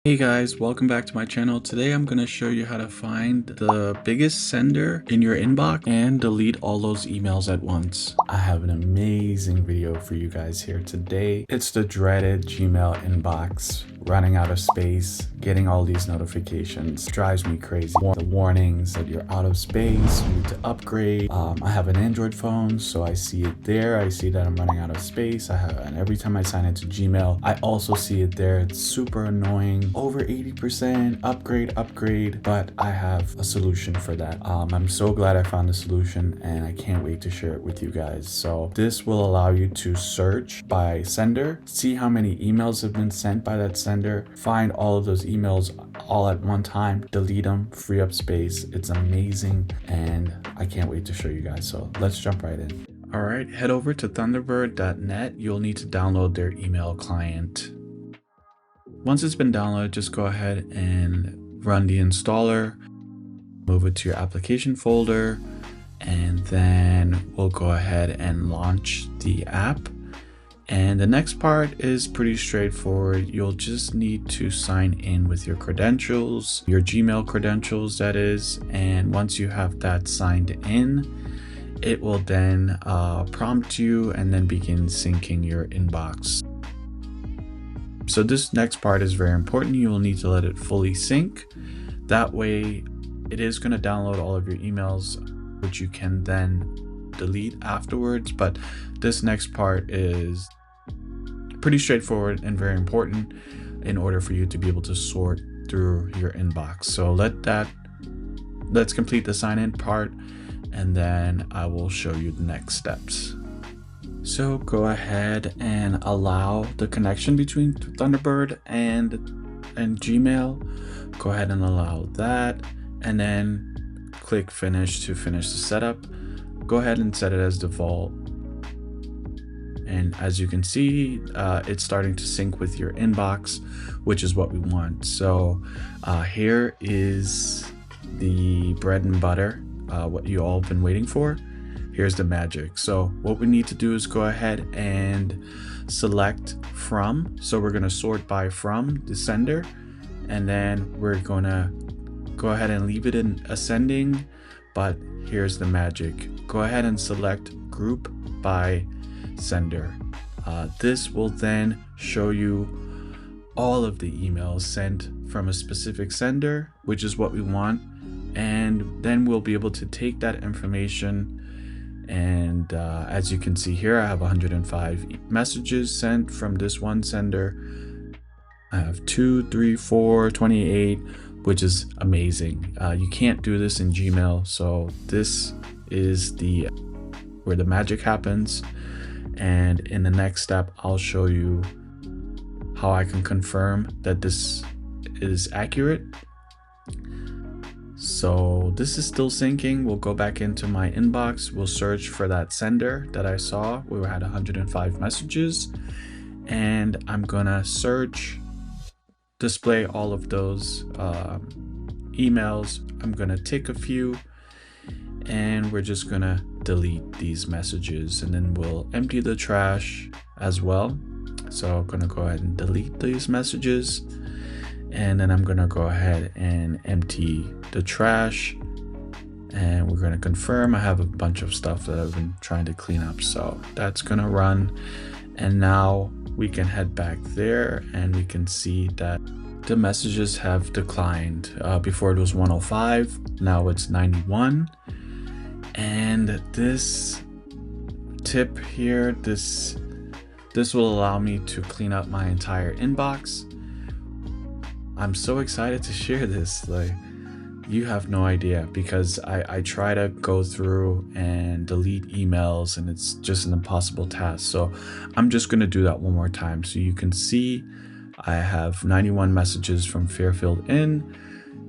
Hey guys, welcome back to my channel. Today I'm going to show you how to find the biggest sender in your inbox and delete all those emails at once. I have an amazing video for you guys here today. It's the dreaded Gmail inbox, running out of space, getting all these notifications. Drives me crazy. The warnings that you're out of space, you need to upgrade. I have an Android phone, so I see it there. I see that I'm running out of space. And every time I sign into Gmail, I also see it there. It's super annoying. Over 80% upgrade, but I have a solution for that. I'm so glad I found a solution and I can't wait to share it with you guys. So this will allow you to search by sender, see how many emails have been sent by that sender, find all of those emails all at one time, delete them, free up space. It's amazing and I can't wait to show you guys. So let's jump right in. All right, head over to thunderbird.net. You'll need to download their email client. Once it's been downloaded, just go ahead and run the installer, move it to your application folder, and then we'll go ahead and launch the app. And the next part is pretty straightforward. You'll just need to sign in with your credentials, your Gmail credentials that is, and once you have that signed in, it will then prompt you and then begin syncing your inbox. So this next part is very important. You will need to let it fully sync. That way it is going to download all of your emails, which you can then delete afterwards. But this next part is pretty straightforward and very important in order for you to be able to sort through your inbox. So let's complete the sign in part and then I will show you the next steps. So go ahead and allow the connection between Thunderbird and Gmail. Go ahead and allow that and then click finish to finish the setup. Go ahead and set it as default. And as you can see, it's starting to sync with your inbox, which is what we want. So here is the bread and butter, what you all have been waiting for. Here's the magic. So what we need to do is go ahead and select from. So we're going to sort by from the sender, and then we're going to go ahead and leave it in ascending. But here's the magic. Go ahead and select group by sender. This will then show you all of the emails sent from a specific sender, which is what we want. And then we'll be able to take that information. And as you can see here, I have 105 messages sent from this one sender. I have 2, 3, 4, 28, which is amazing. You can't do this in Gmail. So this is where the magic happens. And in the next step, I'll show you how I can confirm that this is accurate. So this is still syncing. We'll go back into my inbox. We'll search for that sender that I saw. We had 105 messages, and I'm gonna search, display all of those emails. I'm gonna take a few, and we're just gonna delete these messages, and then we'll empty the trash as well. So I'm gonna go ahead and delete these messages. And then I'm gonna go ahead and empty the trash, and we're gonna confirm. I have a bunch of stuff that I've been trying to clean up, so that's gonna run. And now we can head back there and we can see that the messages have declined. Before it was 105, now it's 91. And this tip here, this will allow me to clean up my entire inbox. I'm so excited to share this. Like, you have no idea, because I try to go through and delete emails and it's just an impossible task. So I'm just going to do that one more time so you can see I have 91 messages from Fairfield Inn.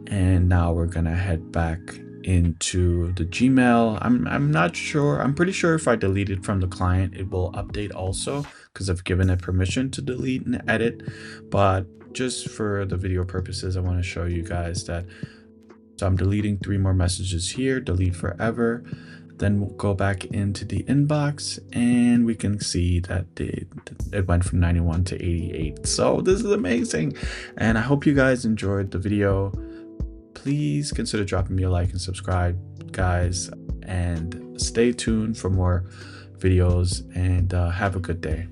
And now we're going to head back into the Gmail. I'm not sure. I'm pretty sure if I delete it from the client, it will update also, because I've given it permission to delete and edit. But just for the video purposes, I want to show you guys that. So I'm deleting 3 more messages here, delete forever. Then we'll go back into the inbox and we can see that it went from 91 to 88. So this is amazing. And I hope you guys enjoyed the video. Please consider dropping me a like and subscribe, guys, and stay tuned for more videos, and have a good day.